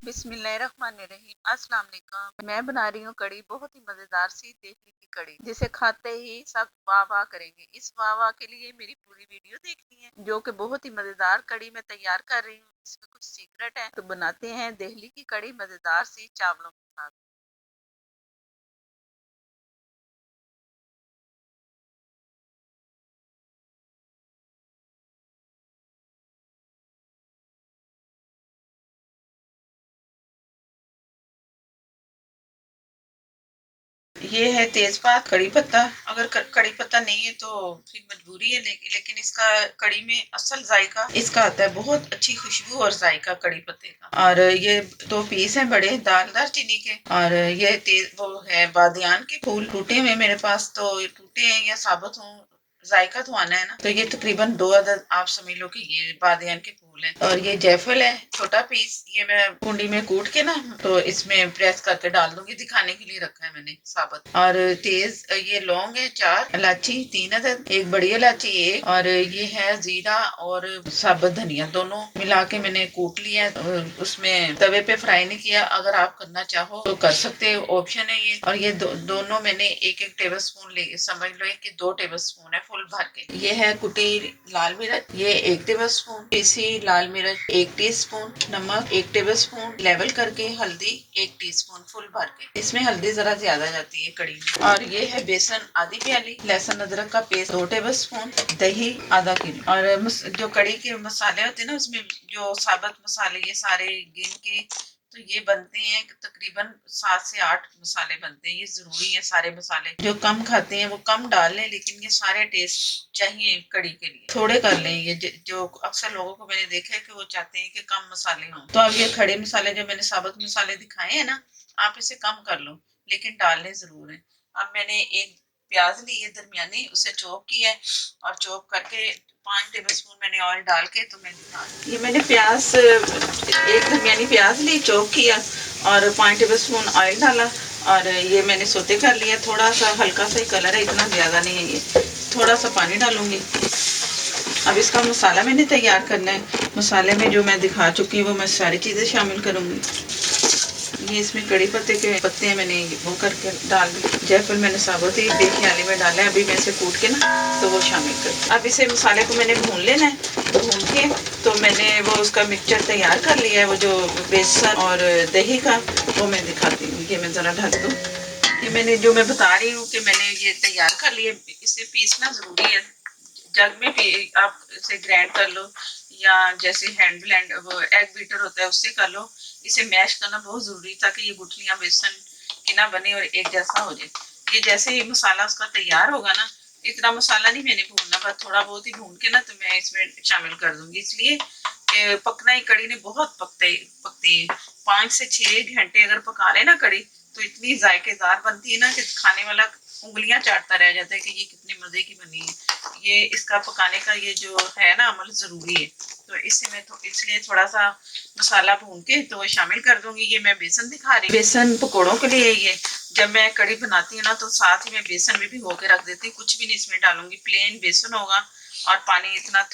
बिस्मिल्लाहिर्रहमानिर्रहीम। अस्सलाम वालेकुम। मैं बना रही हूँ कड़ी, बहुत ही मजेदार सी देहली की कड़ी, जिसे खाते ही सब वाह वाह करेंगे। इस वाह वाह के लिए मेरी पूरी वीडियो देखनी है, जो कि बहुत ही मजेदार कड़ी मैं तैयार कर रही हूँ। इसमें कुछ सीक्रेट है, तो बनाते हैं देहली की कड़ी मजेदार सी चावलों के साथ। ये है तेजपात, कड़ी पत्ता। अगर कड़ी पत्ता नहीं है तो फिर मजबूरी है, लेकिन इसका कड़ी में असल जायका इसका आता है, बहुत अच्छी खुशबू और जायका कड़ी पत्ते का। और ये दो पीस हैं बड़े दालदार चीनी के। और ये तेज वो है बादियान के फूल, टूटे हुए मेरे पास, तो ये टूटे हैं या साबुत हों, जायका तो आना है ना। तो ये तकरीबन 2 अदद आप समझ लो कि ये बादियान के फूल हैं। और ये जयफल है, छोटा पीस। ये मैं कुंडी में कूट के ना, तो इसमें प्रेस करके डाल दूंगी, दिखाने के लिए रखा है मैंने साबुत। और तेज ये लौंग है 4, इलायची 3 अदद, एक बड़ी इलायची एक, और ये है जीरा और साबुत धनिया, दोनों मिला के मैंने कूट लिया। उसमें तवे पे फ्राई नहीं किया, अगर आप करना चाहो तो कर सकते हो, ऑप्शन है ये। और ये दोनों मैंने एक एक टेबल स्पून ले, समझ लो कि 2 टेबल स्पून है फुल भर के। ये है कुटी लाल मिर्च, ये 1 टेबल स्पून, पीसी लाल मिर्च 1 टीस्पून, नमक 1 टेबल स्पून, लेवल करके हल्दी 1 टीस्पून फुल भर के। इसमें हल्दी जरा ज्यादा जाती है कड़ी में। और ये है बेसन आधी प्याली, लहसुन अदरक का पेस्ट 2 टेबल स्पून, दही आधा किलो। और जो कड़ी के मसाले होते हैं ना, उसमें जो साबुत मसाले ये सारे गिन के तो ये बनते हैं तकरीबन 7 से 8 मसाले बनते हैं। ये जरूरी है, सारे मसाले जो कम खाते हैं वो कम डाल लें, लेकिन ये सारे टेस्ट चाहिए कड़ी के लिए, थोड़े कर लें। ये जो अक्सर लोगों को मैंने देखा है कि वो चाहते हैं कि कम मसाले हों। तो अब ये खड़े मसाले जो मैंने साबुत मसाले दिखाए हैं ना, आप इसे कम कर लो, लेकिन डालने जरूर है। अब मैंने एक प्याज ली है दरमियानी, उसे चॉप किया है, और चॉप करके 5 टेबल स्पून मैंने ऑयल डाल के, तो मैं ये मैंने प्याज एक दरमियानी प्याज ली, चॉप किया, और 5 टेबल स्पून ऑयल डाला, और ये मैंने सोते कर लिया। थोड़ा सा हल्का सा ही कलर है, इतना ज्यादा नहीं है ये। थोड़ा सा पानी डालूंगी। अब इसका मसाला मैंने तैयार करना है। मसाले में जो मैं दिखा चुकी हूँ वो मैं सारी चीजें शामिल करूंगी। ये इसमें कड़ी पत्ते के पत्ते मैंने वो करके डाल दी, जयफल मैंने साबुत ही देखियाली में डाला है, अभी मैं इसे कूट के ना तो वो शामिल कर। अब इसे मसाले को मैंने भून लेना है, भून के तो मैंने वो उसका मिक्सचर तैयार कर लिया है, वो जो बेसन और दही का, वो मैं दिखाती हूँ। ये मैं जरा ढक दूँ। ये मैंने जो मैं बता रही हूँ कि मैंने ये तैयार कर लिया, इसे पीसना जरूरी है। जग में भी आप इसे ग्राइंड कर लो, या जैसे हैंड ब्लेंड वो एग बीटर होता है उससे कर लो। इसे मैश करना बहुत जरूरी, ताकि ये गुठलियां बेसन की ना बने और एक जैसा हो जाए। ये जैसे ही मसाला उसका तैयार होगा ना, इतना मसाला नहीं मैंने भूनना, पर थोड़ा बहुत ही भून के ना तो मैं इसमें शामिल कर दूंगी, इसलिए कि पकना ही कड़ी ने बहुत पकती है। 5 से 6 घंटे अगर पका ले ना कड़ी, तो इतनी जायकेदार बनती है ना कि खाने वाला उंगलियां चाटता रह जाता है कि ये कितने मजे की बनी है। ये इसका पकाने का ये जो है ना अमल जरूरी है। तो इससे मैं तो इसलिए थोड़ा सा मसाला भून के तो शामिल कर दूंगी। ये मैं बेसन दिखा रही हूँ, बेसन पकौड़ों के लिए। ये जब मैं कड़ी बनाती हूँ ना, तो साथ ही मैं बेसन भी भिगो के रख देती हूँ, कुछ भी नहीं इसमें डालूंगी, प्लेन बेसन होगा, और पानी इतना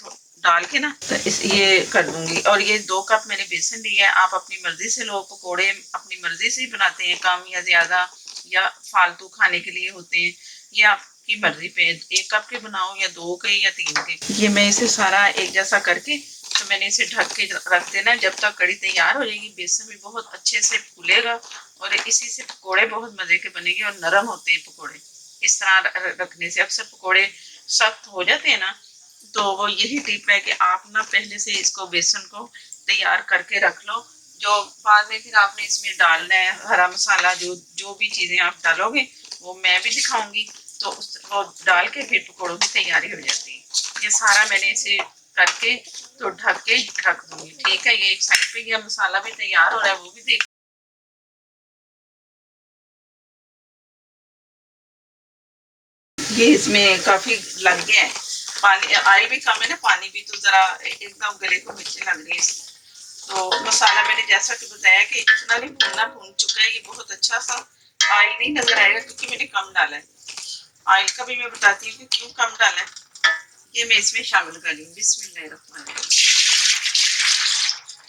डाल के ना तो इस ये कर दूंगी। और ये 2 कप मैंने बेसन लिया है। आप अपनी मर्जी से लोग पकौड़े अपनी मर्जी से ही बनाते हैं, कम या ज्यादा, या फालतू खाने के लिए होते हैं, ये आपकी मर्जी पे। 1 कप के बनाओ या 2 के या 3 के। ये मैं इसे सारा एक जैसा करके तो मैंने इसे ढक के रख देना है, जब तक कड़ी तैयार हो जाएगी। बेसन भी बहुत अच्छे से फूलेगा, और इसी से पकोड़े बहुत मजे के बनेंगे, और नरम होते हैं पकोड़े। इस तरह रखने से अक्सर पकोड़े सख्त हो जाते हैं ना, तो वो यही टिप है कि आप ना पहले से इसको बेसन को तैयार करके रख लो, जो बाद में फिर आपने इसमें डालना है हरा मसाला, जो जो भी चीजें आप डालोगे वो मैं भी दिखाऊंगी, तो वो डाल के फिर पकौड़ों की तैयारी हो जाती है। ये सारा मैंने इसे करके तो ढक के रख दूंगी। ठीक है, ये एक साइड पे गया, मसाला भी तैयार हो रहा है, वो भी देख। ये इसमें काफी लग गया है पानी, ऑयल भी कम है ना, पानी भी, तो जरा एकदम गले को नीचे लग रही है। तो मसाला मैंने जैसा कि बताया कि इतना नहीं भूनना, भून चुका है ये बहुत अच्छा सा। ऑयल नहीं नजर आएगा क्योंकि मैंने कम डाला है। ऑयल का भी मैं बताती हूँ कि क्यों कम डाला है। ये मैं इसमें शामिल कर रही हूँ। बिस्मिल्लाहिर्रहमानिर्रहीम।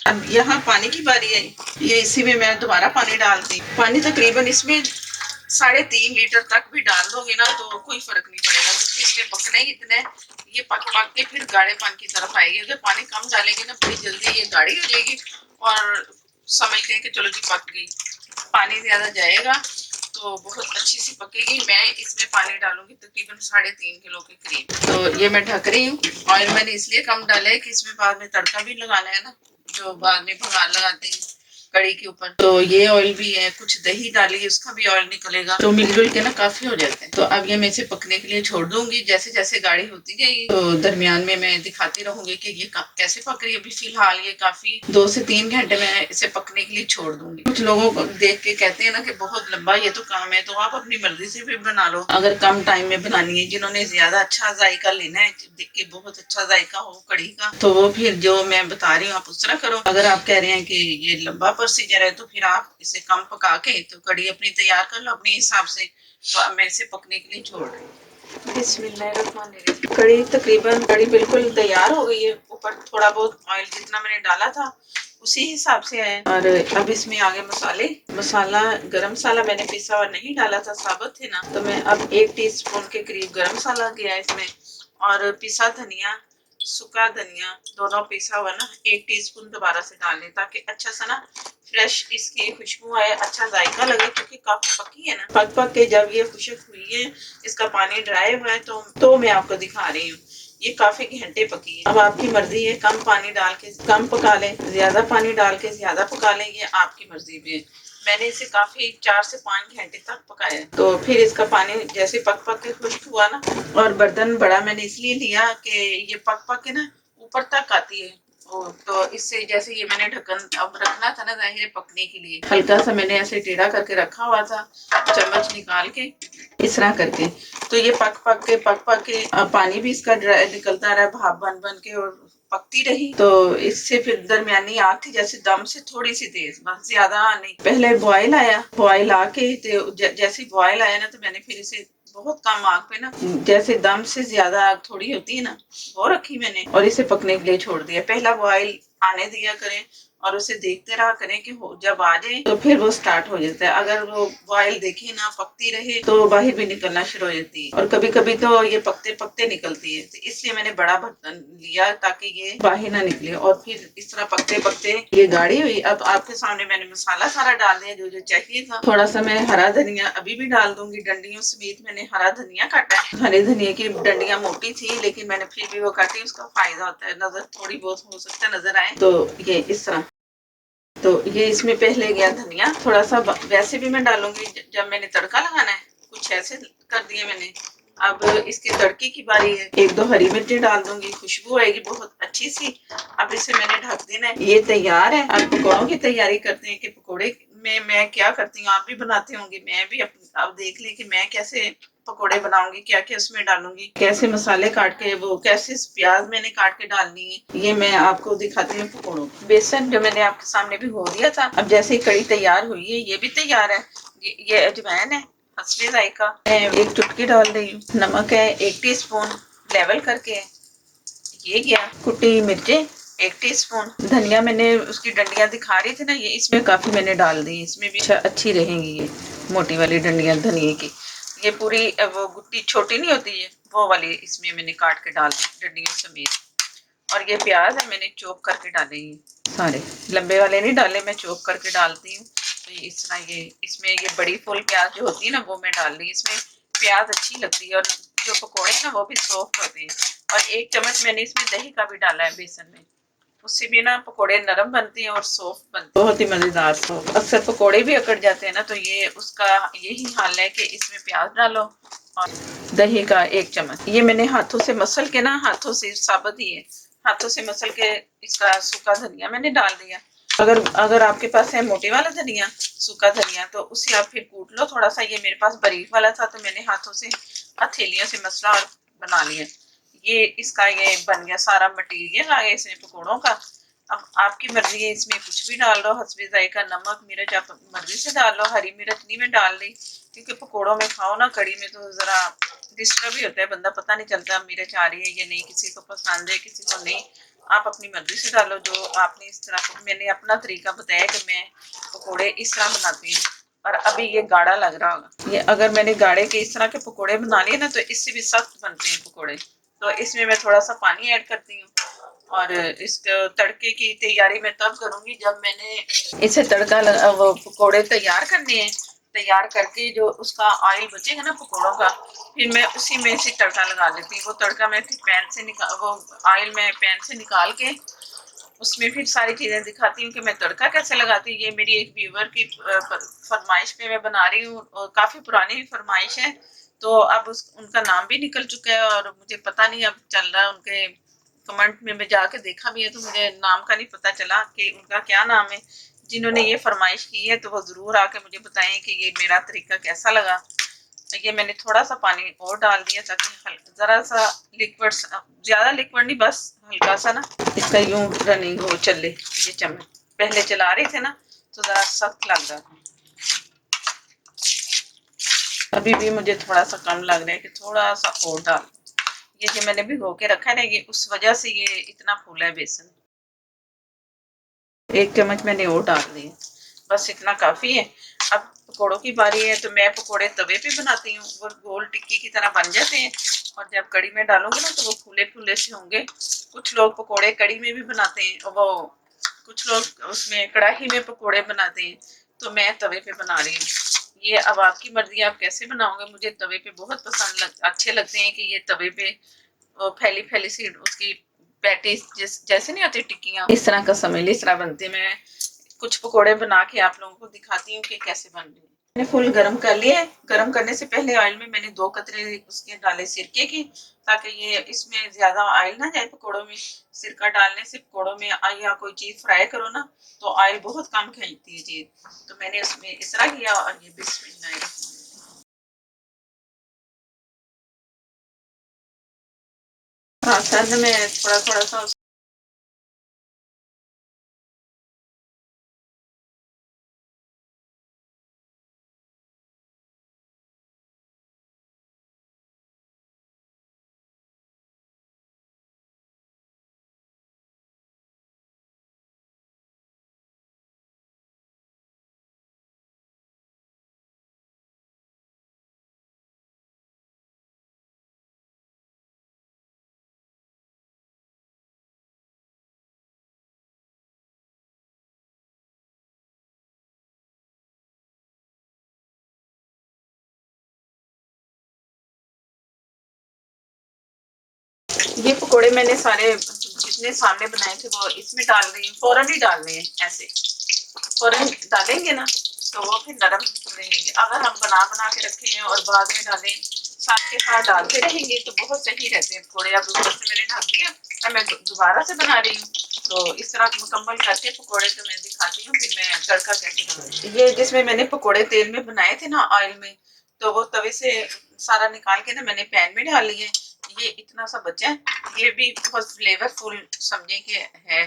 अब यहाँ पानी की बारी आई, ये इसी में मैं दोबारा पानी डालती हूँ। पानी तकरीबन इसमें 3.5 लीटर तक भी डाल दोगे ना तो कोई फर्क नहीं पड़ेगा, क्योंकि इसके पकने ही इतने, ये पक पक के फिर गाढ़ेपन की तरफ आएगी। अगर पानी कम डालेंगे ना बड़ी जल्दी ये गाढ़ी हो जाएगी और समझते हैं कि चलो जी पक गई। पानी ज्यादा जाएगा तो बहुत अच्छी सी पकेगी। मैं इसमें पानी डालूंगी तकरीबन 3.5 किलो के करीब। तो ये मैं ढक रही हूँ। ऑयल मैंने इसलिए कम डाला है कि इसमें बाद में तड़का भी लगाना है ना, जो बाद में भुनार लगाते हैं कड़ी के ऊपर। तो ये ऑयल भी है, कुछ दही डाली उसका भी ऑयल निकलेगा, तो मिलजुल के ना काफी हो जाते हैं। तो अब ये मैं इसे पकने के लिए छोड़ दूंगी। जैसे जैसे गाढ़ी होती जाएगी तो दरमियान में मैं दिखाती रहूंगी कि ये कैसे पक रही है। अभी फिलहाल ये काफी 2 से 3 घंटे मैं इसे पकने के लिए छोड़ दूंगी। कुछ लोगों को देख के कहते हैं ना कि बहुत लंबा ये तो काम है, तो आप अपनी मर्जी से भी बना लो अगर कम टाइम में बनानी है। जिन्होंने ज्यादा अच्छा जायका लेना है कि बहुत अच्छा जायका हो कड़ी का, तो वो फिर जो मैं बता रही हूँ आप उस तरह करो। अगर आप कह रहे हैं कि ये लंबा प्रोसीजर है तो फिर आप इसे कम पका के तो कड़ी अपनी तैयार कर लो अपने हिसाब से। तो अब मैं इसे पकने के लिए छोड़ रही हूँ। बिस्मिल्लाहिर्रहमानिर्रहीम। कड़ी तकरीबन कड़ी बिल्कुल तैयार हो गई है। ऊपर थोड़ा बहुत ऑयल जितना मैंने डाला था उसी हिसाब से है। और अब इसमें आगे मसाले, मसाला गरम मसाला मैंने पिसा हुआ नहीं डाला था, साबुत थे ना, तो मैं अब 1 टीस्पून के करीब गरम मसाला गया इसमें, और पिसा धनिया, सूखा धनिया दोनों पिसा हुआ ना 1 टीस्पून दोबारा से डाल लें, ताकि अच्छा सा ना फ्रेश इसकी खुशबू आए, अच्छा जायका लगे, क्योंकि काफी पकी है ना। पक पक के जब ये खुशक हुई है, इसका पानी ड्राई हुआ है, तो मैं आपको दिखा रही हूँ ये काफी घंटे पकी है। अब आपकी मर्जी है, कम पानी डाल के कम पका लें, ज्यादा पानी डाल के ज्यादा पका लें, ये आपकी मर्जी भी है। मैंने इसे काफी 4 से 5 घंटे तक पकाया। तो फिर इसका पानी जैसे पक पक के खुश्क हुआ ना, और बर्तन बड़ा मैंने इसलिए लिया कि ये पक पक के ना ऊपर तक आती है। तो इससे जैसे ये मैंने ढक्कन अब रखना था ना जाहिर पकने के लिए, हल्का सा मैंने ऐसे टेढ़ा करके रखा हुआ था, चम्मच निकाल के इस तरह करके। तो ये पक पक के पानी भी इसका निकलता रहा भाप बन बन के, और पकती रही। तो इससे फिर दरमियानी आग थी, जैसे दम से थोड़ी सी तेज, बस ज्यादा नहीं। पहले बॉयल आया, बॉयल आके जैसे बॉयल आया ना, तो मैंने फिर इसे बहुत कम आग पे ना, जैसे दम से ज्यादा आग थोड़ी होती है ना, वो रखी मैंने, और इसे पकने के लिए छोड़ दिया। पहला बॉयल आने दिया करें और उसे देखते रहा करें कि जब आ जाए तो फिर वो स्टार्ट हो जाता है। अगर वो बॉयल देखी ना पकती रहे तो बाहर भी निकलना शुरू हो जाती है, और कभी कभी तो ये पकते पकते निकलती है। तो इसलिए मैंने बड़ा बर्तन लिया ताकि ये बाहर ना निकले, और फिर इस तरह पकते पकते ये गाढ़ी हुई। अब आपके सामने मैंने मसाला सारा डाल दिया जो जो चाहिए था। थोड़ा सा मैं हरा धनिया अभी भी डाल दूंगी, डंडियों समेत मैंने हरा धनिया काटा है। हरे धनिया की डंडियां मोटी थी लेकिन मैंने फिर भी वो काटी, उसका फायदा होता है, नजर थोड़ी बहुत हो सकता है नजर आए। तो ये इस तरह, तो ये इसमें पहले गया धनिया थोड़ा सा, वैसे भी मैं डालूंगी जब मैंने तड़का लगाना है, कुछ ऐसे कर दिए मैंने। अब इसके तड़के की बारी है, 1-2 हरी मिर्ची डाल दूंगी, खुशबू आएगी बहुत अच्छी सी। अब इसे मैंने ढक देना है। ये तैयार है। अब पकौड़ों की तैयारी करते हैं कि पकौड़े में मैं क्या करती हूँ, आप भी बनाते होंगे, मैं भी अब देख लें कि मैं कैसे पकोड़े बनाऊंगी, क्या क्या उसमें डालूंगी, कैसे मसाले काट के, वो कैसे प्याज मैंने काट के डालनी है, ये मैं आपको दिखाती हूँ पकोड़ों। बेसन जो मैंने आपके सामने भिगो दिया था, अब जैसे ही कड़ी तैयार हुई है, ये भी तैयार है। ये अजवाइन है हस्बे जायका, 1 चुटकी डाल रही हूँ। नमक है 1 टीस्पून लेवल करके, ये गया। कुटी मिर्चे 1 टीस्पून। धनिया मैंने उसकी डंडियां दिखा रही थी ना, ये इसमें काफी मैंने डाल दी, इसमें भी अच्छी रहेंगी ये मोटी वाली डंडियां धनिया की। ये पूरी वो गुट्टी छोटी नहीं होती है वो वाली, इसमें मैंने काट के डाल दी डंडियों समेत। और ये प्याज है मैंने चॉप करके डाले, ये सारे लंबे वाले नहीं डाले, मैं चॉप करके डालती हूँ। तो ये इस तरह ये इसमें ये बड़ी फुल प्याज जो होती है ना वो मैं डाल दी, इसमें प्याज अच्छी लगती है, और जो पकौड़े हैं ना वो भी सॉफ्ट होते हैं। और 1 चम्मच मैंने इसमें दही का भी डाला है बेसन में, उससे भी ना पकोड़े नरम बनते हैं और सॉफ्ट बनते हैं, बहुत ही मजेदार। अक्सर पकोड़े भी अकड़ जाते हैं ना, तो ये उसका यही हाल है कि इसमें प्याज डालो और दही का 1 चम्मच। ये मैंने हाथों से मसल के ना, हाथों से साबुत ही है, हाथों से मसल के इसका सूखा धनिया मैंने डाल दिया। अगर आपके पास है मोटे वाला धनिया, सूखा धनिया, तो उसे आप फिर कूट लो थोड़ा सा। ये मेरे पास बारीक वाला था तो मैंने हाथों से हथेलियों से मसला और बना लिया। ये इसका ये बन गया सारा मटेरियल आ गया इसमें पकौड़ों का। अब आपकी मर्जी है, इसमें कुछ भी डाल लो, हस्बे जायका नमक मिर्च आप मर्जी से डाल लो। हरी मिर्च नहीं मैं डाल दी, क्योंकि पकौड़ों में खाओ ना कड़ी में तो जरा डिस्टर्ब ही होता है, बंदा पता नहीं चलता मिर्च आ रही है या नहीं, किसी को पसंद है किसी को नहीं। आप अपनी मर्जी से डालो जो आपने इस तरह, मैंने अपना तरीका बताया कि मैं पकोड़े इस तरह बनाती हूँ। और अभी ये गाढ़ा लग रहा होगा, ये अगर मैंने गाढ़े के इस तरह के पकोड़े बना लिए ना तो इससे भी सख्त बनते हैं पकोड़े। तो इसमें मैं थोड़ा सा पानी ऐड करती हूँ। और इस तड़के की तैयारी मैं तब करूंगी जब मैंने इसे तड़का वो पकोड़े तैयार करने हैं। तैयार करके जो उसका ऑयल बचेगा ना पकोड़ों का, फिर मैं उसी में से तड़का लगा लेती हूँ। वो तड़का मैं फिर पैन से निकाल, वो ऑयल में पैन से निकाल के उसमें फिर सारी चीज़ें दिखाती हूँ कि मैं तड़का कैसे लगाती हूँ। ये मेरी एक व्यूवर की फरमाइश पे मैं बना रही हूँ, काफ़ी पुरानी फरमाइश है। तो अब उनका नाम भी निकल चुका है और मुझे पता नहीं अब चल रहा है। उनके कमेंट में मैं जाके देखा भी है तो मुझे नाम का नहीं पता चला कि उनका क्या नाम है। जिन्होंने ये फरमाइश की है तो वो ज़रूर आके मुझे बताएं कि ये मेरा तरीका कैसा लगा। तो ये मैंने थोड़ा सा पानी और डाल दिया ताकि ज़रा सा लिक्विड, ज़्यादा लिक्विड नहीं, बस हल्का सा ना इसका यूं रनिंग हो चले। ये चम्मच पहले चला रहे थे ना तो ज़रा सख्त लग रहा था, अभी भी मुझे थोड़ा सा कम लग रहा है कि थोड़ा सा और डाल। ये जो मैंने भिगो के रखा है ना, ये उस वजह से ये इतना फूला है बेसन। 1 चम्मच मैंने और डाल दिया, बस इतना काफ़ी है। अब पकोड़ों की बारी है तो मैं पकोड़े तवे पे बनाती हूँ, वो गोल टिक्की की तरह बन जाते हैं। और जब कड़ी में डालूंगी ना तो वो फूले फूले से होंगे। कुछ लोग पकोड़े कड़ी में भी बनाते हैं और वो कुछ लोग उसमें कढ़ाई में पकोड़े बनाते हैं। तो मैं तवे पे बना रही हूँ। ये अब आपकी मर्जी, आप कैसे बनाओगे। मुझे तवे पे बहुत अच्छे लगते हैं कि ये तवे पे फैली फैली सी उसकी पैटीज जैसे नहीं आती टिक्कियाँ, इस तरह का समझ ली, इस तरह बनती है। मैं कुछ पकोड़े बना के आप लोगों को दिखाती हूँ कि कैसे बन रही है। मैंने फुल गरम कर लिया है। गरम करने से पहले ऑयल में मैंने 2 कतरे उसके डाले सिरके की, ताकि ये इसमें ज्यादा ऑयल ना जाए पकोड़ों में। सिरका डालने से पकोड़ों में या कोई चीज फ्राई करो ना तो ऑयल बहुत कम खींचती है चीज। तो मैंने उसमें इस तरह किया और ये बिस्मिल्लाह। हाँ सर में थोड़ा थोड़ा सा ये पकोड़े मैंने सारे जितने सामने बनाए थे वो इसमें डाल रही हूँ। फौरन ही डालने हैं ऐसे, फौरन डालेंगे ना तो वो फिर नरम रहेंगे। अगर हम बना बना के रखे हैं और बाद में डालें, साथ के साथ डालते रहेंगे तो बहुत सही रहते हैं पकोड़े। अब ऊपर से मैंने ढक दिया, अब मैं दोबारा से बना रही हूँ। तो इस तरह मुकम्मल करके पकोड़े तो मैं दिखाती हूँ फिर मैं तड़का कैसे बनाऊँ। ये जिसमें मैंने पकोड़े तेल में बनाए थे ना ऑयल में, तो वो तवे से सारा निकाल के ना मैंने पैन में डाल लिए। ये इतना सा बचा है, ये भी बहुत फ्लेवरफुल समझे कि है।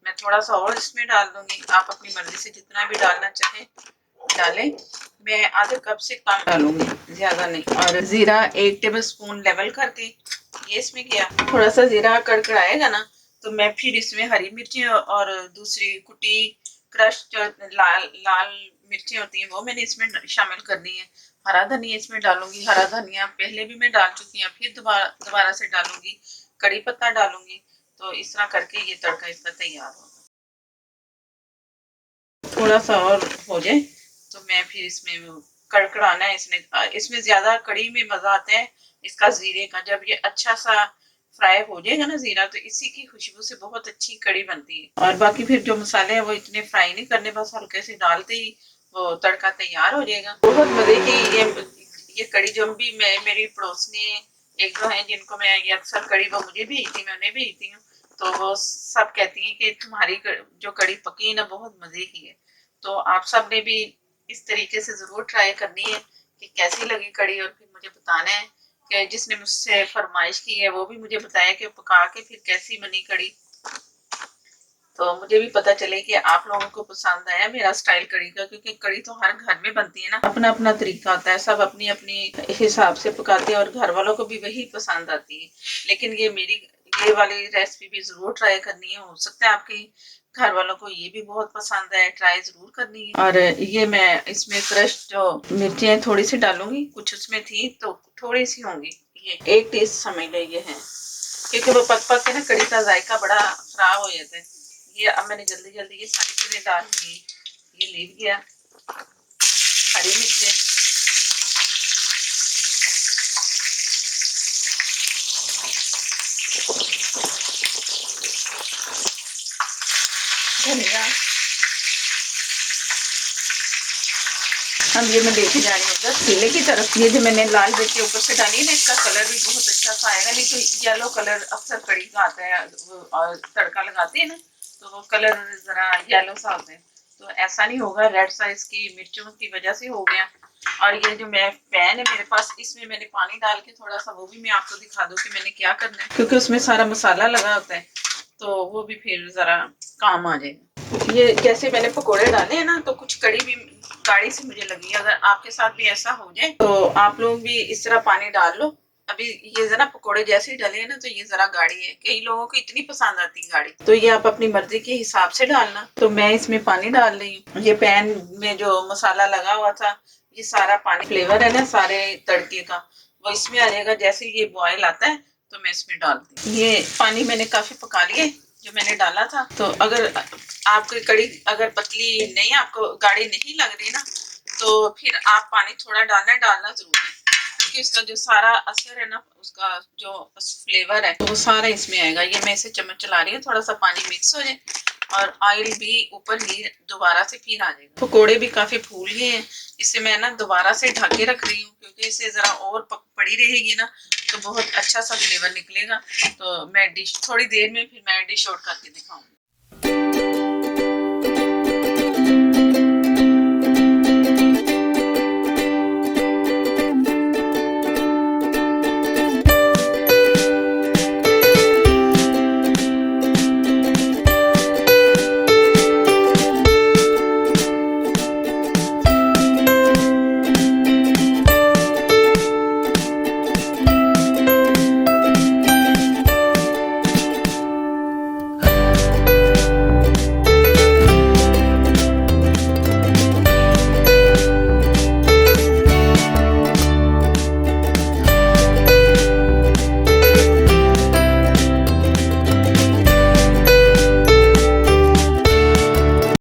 मैं थोड़ा सा और इसमें डाल दूंगी, आप अपनी मर्जी से जितना भी डालना चाहे डालें। मैं आधे कप से कम डालूंगी, ज्यादा नहीं। और जीरा 1 टेबल स्पून लेवल करके ये इसमें किया। थोड़ा सा जीरा कड़कड़ाएगा ना तो मैं फिर इसमें हरी मिर्ची और दूसरी कुटी क्रश जो लाल लाल मिर्ची होती हैं वो मैंने इसमें शामिल करनी है। हरा धनिया इसमें डालूंगी, हरा धनिया पहले भी मैं डाल चुकी हूँ, फिर दोबारा से डालूंगी। कड़ी पत्ता डालूंगी। तो इस तरह करके ये तड़का इसका तैयार होगा। थोड़ा सा और हो जाए तो मैं फिर इसमें कड़कड़ाना है। इसमें इसमें ज्यादा कड़ी में मजा आता है इसका जीरे का। जब ये अच्छा सा फ्राई हो जाएगा ना जीरा, तो इसी की खुशबू से बहुत अच्छी कड़ी बनती है। और बाकी फिर जो मसाले हैं वो इतने फ्राई नहीं करने, बस हल्के से डालते ही वो तड़का तैयार हो जाएगा। बहुत मजे की ये कड़ी जो भी मैं मेरी पड़ोसनी एक दो हैं जिनको मैं ये अक्सर कड़ी वो मुझे भेजती, मैं उन्हें भेजती हूँ। तो वो सब कहती हैं कि तुम्हारी जो कड़ी पकी है ना बहुत मजे की है। तो आप सब ने भी इस तरीके से जरूर ट्राई करनी है कि कैसी लगी कड़ी, और फिर मुझे बताना है कि जिसने मुझसे फरमाइश की है वो भी मुझे बताया कि पका के फिर कैसी बनी कड़ी। तो मुझे भी पता चले कि आप लोगों को पसंद आया मेरा स्टाइल कड़ी का, क्योंकि कड़ी तो हर घर में बनती है ना, अपना अपना तरीका होता है, सब अपनी अपनी हिसाब से पकाते हैं और घर वालों को भी वही पसंद आती है। लेकिन ये ये वाली रेसिपी भी ज़रूर ट्राई करनी है। हो सकता है आपके घर वालों को ये भी बहुत पसंद है, ट्राई ज़रूर करनी है। और ये मैं इसमें क्रश जो मिर्चियाँ थोड़ी सी डालूंगी, कुछ उसमें थी तो थोड़ी सी होंगी। ये 1 टेस्ट समझ ले ये है, क्योंकि वो पक पक के ना कड़ी का जायका बड़ा खराब हो जाता है। ये अब मैंने जल्दी जल्दी ये सारी चीज़ें डाल दी। ये लीव गया, हरी मिर्चें, धनिया। अब ये मैं देखे जा रही हूँ उधर चूल्हे की तरफ। ये जो मैंने लाल मिर्ची ऊपर से डाली है ना, इसका कलर भी बहुत अच्छा सा आएगा। नहीं तो येलो कलर अक्सर कड़ी का आता है, और तड़का लगाते हैं ना तो वो कलर जरा येलो सा होता है। तो ऐसा नहीं होगा, रेड सा इसकी मिर्चों की वजह से हो गया। और ये जो मैं पैन है मेरे पास, इसमें मैंने पानी डाल के थोड़ा सा, वो भी मैं आपको दिखा दूँ कि मैंने क्या करना है, क्योंकि उसमें सारा मसाला लगा होता है तो वो भी फिर जरा काम आ जाएगा। ये जैसे मैंने पकोड़े डाले हैं ना, तो कुछ कड़ी भी गाढ़ी सी मुझे लगी। अगर आपके साथ भी ऐसा हो जाए तो आप लोग भी इस तरह पानी डाल लो। अभी ये जरा पकोड़े जैसे ही डले हैं ना, तो ये जरा गाढ़ी है। कई लोगों को इतनी पसंद आती है गाढ़ी, तो ये आप अपनी मर्जी के हिसाब से डालना। तो मैं इसमें पानी डाल रही हूँ। ये पैन में जो मसाला लगा हुआ था, ये सारा पानी, फ्लेवर है ना सारे तड़के का, वो इसमें आ जाएगा। जैसे ये बॉयल आता है तो मैं इसमें डालती हूँ। ये पानी मैंने काफी पका लिए जो मैंने डाला था। तो अगर आपकी कड़ी अगर पतली नहीं, आपको गाढ़ी नहीं लग रही ना, तो फिर आप पानी थोड़ा डालना जरूर है, क्योंकि इसका जो सारा असर है ना, उसका जो फ्लेवर है, तो वो सारा इसमें आएगा। ये मैं इसे चम्मच चला रही हूँ, थोड़ा सा पानी मिक्स हो जाए और ऑयल भी ऊपर ही दोबारा से फिर आ जाएगा। पकोड़े भी काफी फूल गए हैं, इसे मैं ना दोबारा से ढक के रख रही हूँ, क्योंकि इसे जरा और पड़ी रहेगी ना तो बहुत अच्छा सा फ्लेवर निकलेगा। तो मैं डिश थोड़ी देर में फिर मैं डिश आउट करके दिखाऊंगी।